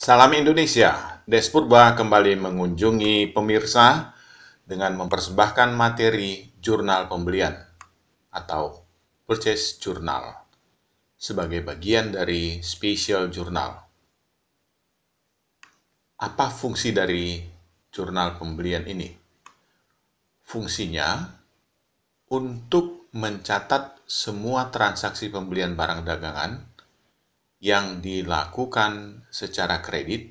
Salam Indonesia, Des Purba kembali mengunjungi pemirsa dengan mempersembahkan materi jurnal pembelian atau purchase journal sebagai bagian dari special journal. Apa fungsi dari jurnal pembelian ini? Fungsinya untuk mencatat semua transaksi pembelian barang dagangan yang dilakukan secara kredit,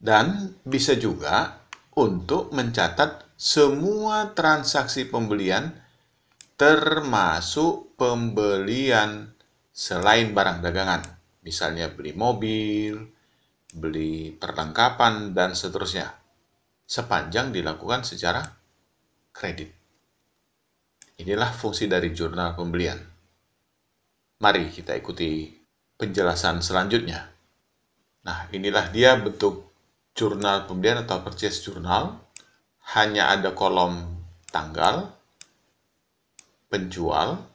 dan bisa juga untuk mencatat semua transaksi pembelian termasuk pembelian selain barang dagangan. Misalnya beli mobil, beli perlengkapan, dan seterusnya. Sepanjang dilakukan secara kredit. Inilah fungsi dari jurnal pembelian. Mari kita ikuti penjelasan selanjutnya. Nah, inilah dia bentuk jurnal pembelian atau purchase journal. Hanya ada kolom tanggal, penjual,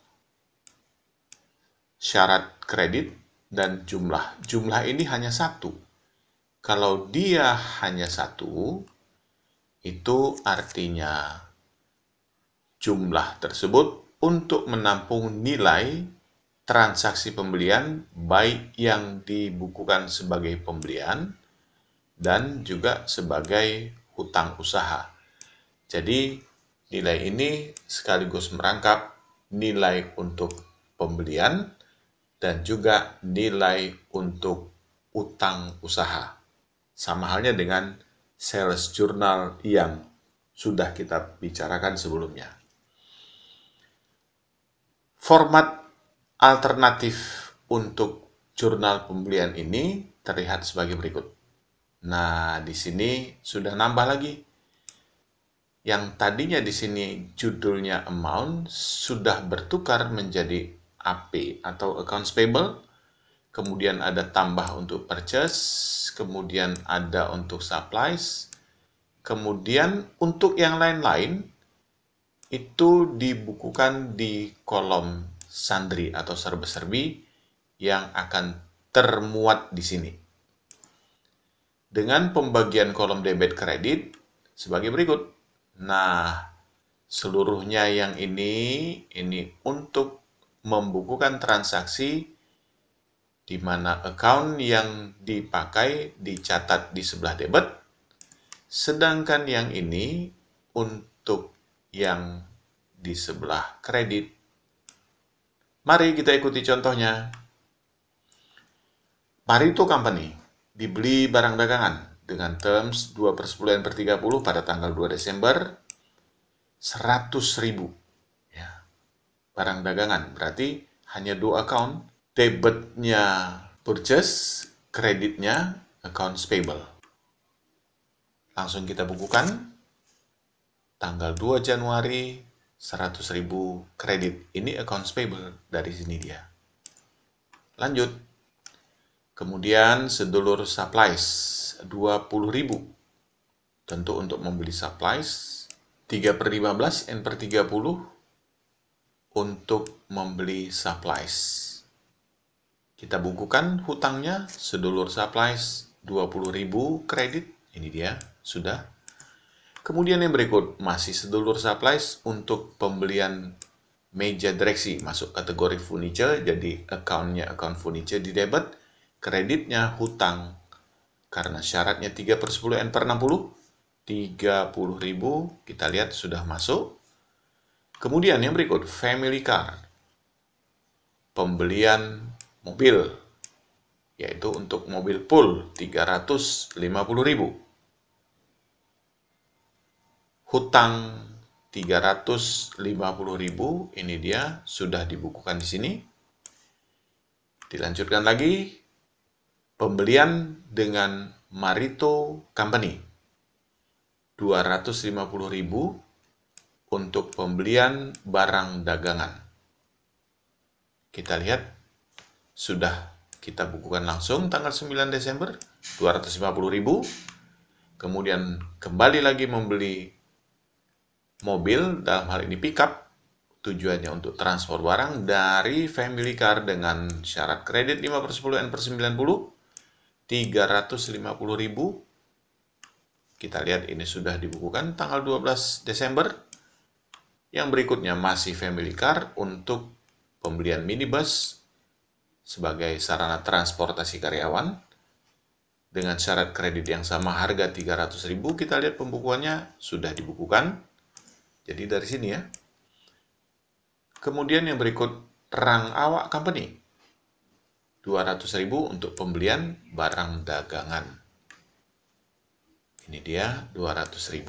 syarat kredit, dan jumlah. Jumlah ini hanya satu. Kalau dia hanya satu, itu artinya jumlah tersebut untuk menampung nilai transaksi pembelian baik yang dibukukan sebagai pembelian dan juga sebagai hutang usaha. Jadi nilai ini sekaligus merangkap nilai untuk pembelian dan juga nilai untuk utang usaha. Sama halnya dengan sales journal yang sudah kita bicarakan sebelumnya. Format alternatif untuk jurnal pembelian ini terlihat sebagai berikut. Nah, di sini sudah nambah lagi. Yang tadinya di sini judulnya amount sudah bertukar menjadi AP atau accounts payable. Kemudian ada tambah untuk purchase, kemudian ada untuk supplies. Kemudian untuk yang lain-lain itu dibukukan di kolom sundry atau serba-serbi yang akan termuat di sini. Dengan pembagian kolom debit kredit sebagai berikut. Nah, seluruhnya yang ini untuk membukukan transaksi di mana account yang dipakai dicatat di sebelah debit, sedangkan yang ini untuk yang di sebelah kredit. Mari kita ikuti contohnya. Marito Company dibeli barang dagangan dengan terms 2/10/30 pada tanggal 2 Desember 100.000. Ya. Barang dagangan berarti hanya 2 account, debitnya purchase, kreditnya accounts payable. Langsung kita bukukan tanggal 2 Januari 100.000 kredit. Ini accounts payable dari sini dia. Lanjut. Kemudian sedulur supplies 20.000. Tentu untuk membeli supplies 3/15 N/30 untuk membeli supplies. Kita bukukan hutangnya sedulur supplies 20.000 kredit. Ini dia, sudah. Kemudian yang berikut masih sedulur supplies untuk pembelian meja direksi masuk kategori furniture, jadi account-nya account furniture di debit, kreditnya hutang karena syaratnya 3/10/60, 30.000 kita lihat sudah masuk. Kemudian yang berikut family car, pembelian mobil, yaitu untuk mobil pool 350.000. Hutang 350.000, ini dia sudah dibukukan di sini. Dilanjutkan lagi, pembelian dengan Marito Company 250.000 untuk pembelian barang dagangan. Kita lihat sudah kita bukukan langsung tanggal 9 Desember 250.000. Kemudian kembali lagi membeli mobil, dalam hal ini pickup, tujuannya untuk transport barang dari family car dengan syarat kredit 5/10/90. 350.000. Kita lihat ini sudah dibukukan tanggal 12 Desember. Yang berikutnya masih family car untuk pembelian minibus sebagai sarana transportasi karyawan. Dengan syarat kredit yang sama harga 300.000, kita lihat pembukuannya sudah dibukukan. Jadi dari sini ya. Kemudian yang berikut Rang Awak Company. 200.000 untuk pembelian barang dagangan. Ini dia 200.000.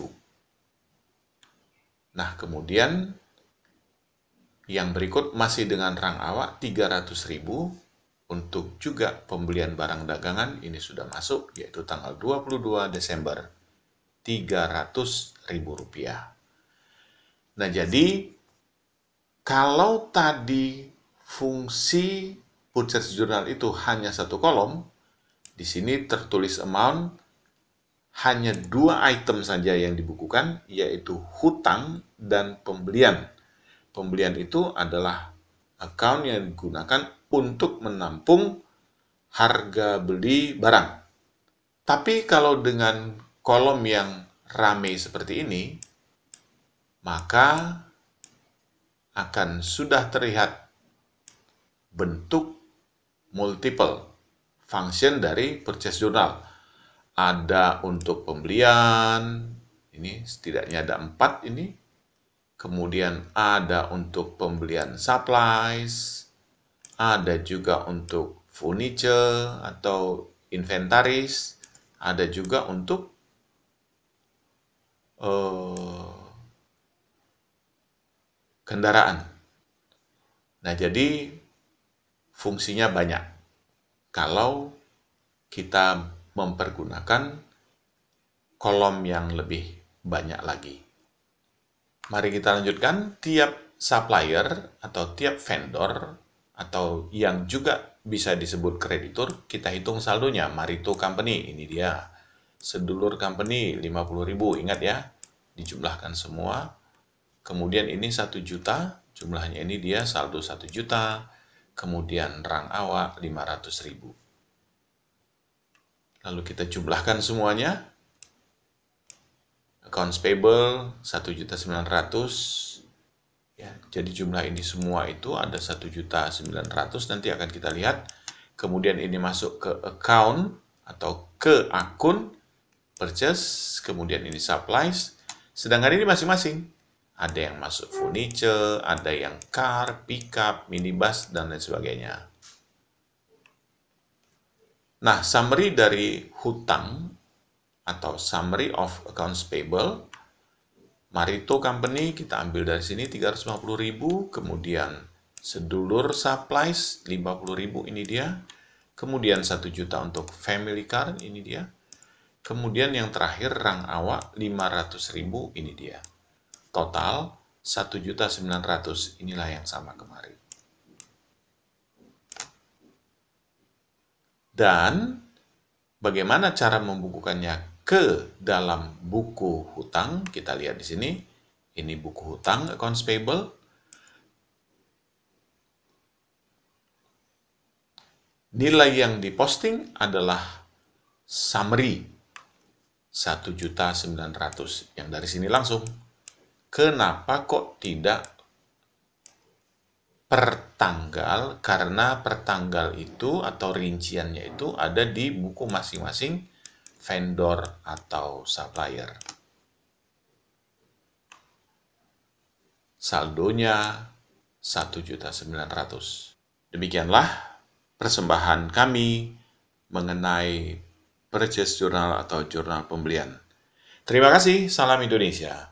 Nah, kemudian yang berikut masih dengan Rang Awak 300.000 untuk juga pembelian barang dagangan. Ini sudah masuk, yaitu tanggal 22 Desember, Rp300.000. Nah, jadi kalau tadi fungsi purchase journal itu hanya satu kolom, di sini tertulis amount, hanya 2 item saja yang dibukukan, yaitu hutang dan pembelian. Pembelian itu adalah account yang digunakan untuk menampung harga beli barang. Tapi kalau dengan kolom yang ramai seperti ini, maka akan sudah terlihat bentuk multiple function dari purchase journal. Ada untuk pembelian, ini setidaknya ada 4 ini. Kemudian ada untuk pembelian supplies, ada juga untuk furniture atau inventaris, ada juga untuk kendaraan. Nah, jadi fungsinya banyak kalau kita mempergunakan kolom yang lebih banyak lagi. Mari kita lanjutkan. Tiap supplier atau tiap vendor atau yang juga bisa disebut kreditur, kita hitung saldonya. Marito Company, ini dia. Sedulur Company 50.000, ingat ya, dijumlahkan semua. Kemudian ini 1 juta, jumlahnya ini dia saldo 1 juta. Kemudian Rang Awak 500.000. Lalu kita jumlahkan semuanya. Accounts payable 1.900.000. Ya, jadi jumlah ini semua itu ada 1.900.000, nanti akan kita lihat. Kemudian ini masuk ke account atau ke akun purchase, kemudian ini supplies. Sedangkan ini masing-masing. Ada yang masuk furniture, ada yang car, pickup, minibus, dan lain sebagainya. Nah, summary dari hutang atau summary of accounts payable, Marito Company kita ambil dari sini 350.000, kemudian sedulur supplies 50.000, ini dia. Kemudian 1 juta untuk family car, ini dia. Kemudian yang terakhir Rang Awak 500.000, ini dia. Total 1.900.000, inilah yang sama kemarin. Dan bagaimana cara membukukannya ke dalam buku hutang? Kita lihat di sini. Ini buku hutang, accounts payable. Nilai yang diposting adalah summary 1.900.000 yang dari sini langsung. Kenapa kok tidak per tanggal? Karena per tanggal itu atau rinciannya itu ada di buku masing-masing vendor atau supplier. Saldonya 1.900.000. Demikianlah persembahan kami mengenai purchase journal atau jurnal pembelian. Terima kasih, salam Indonesia.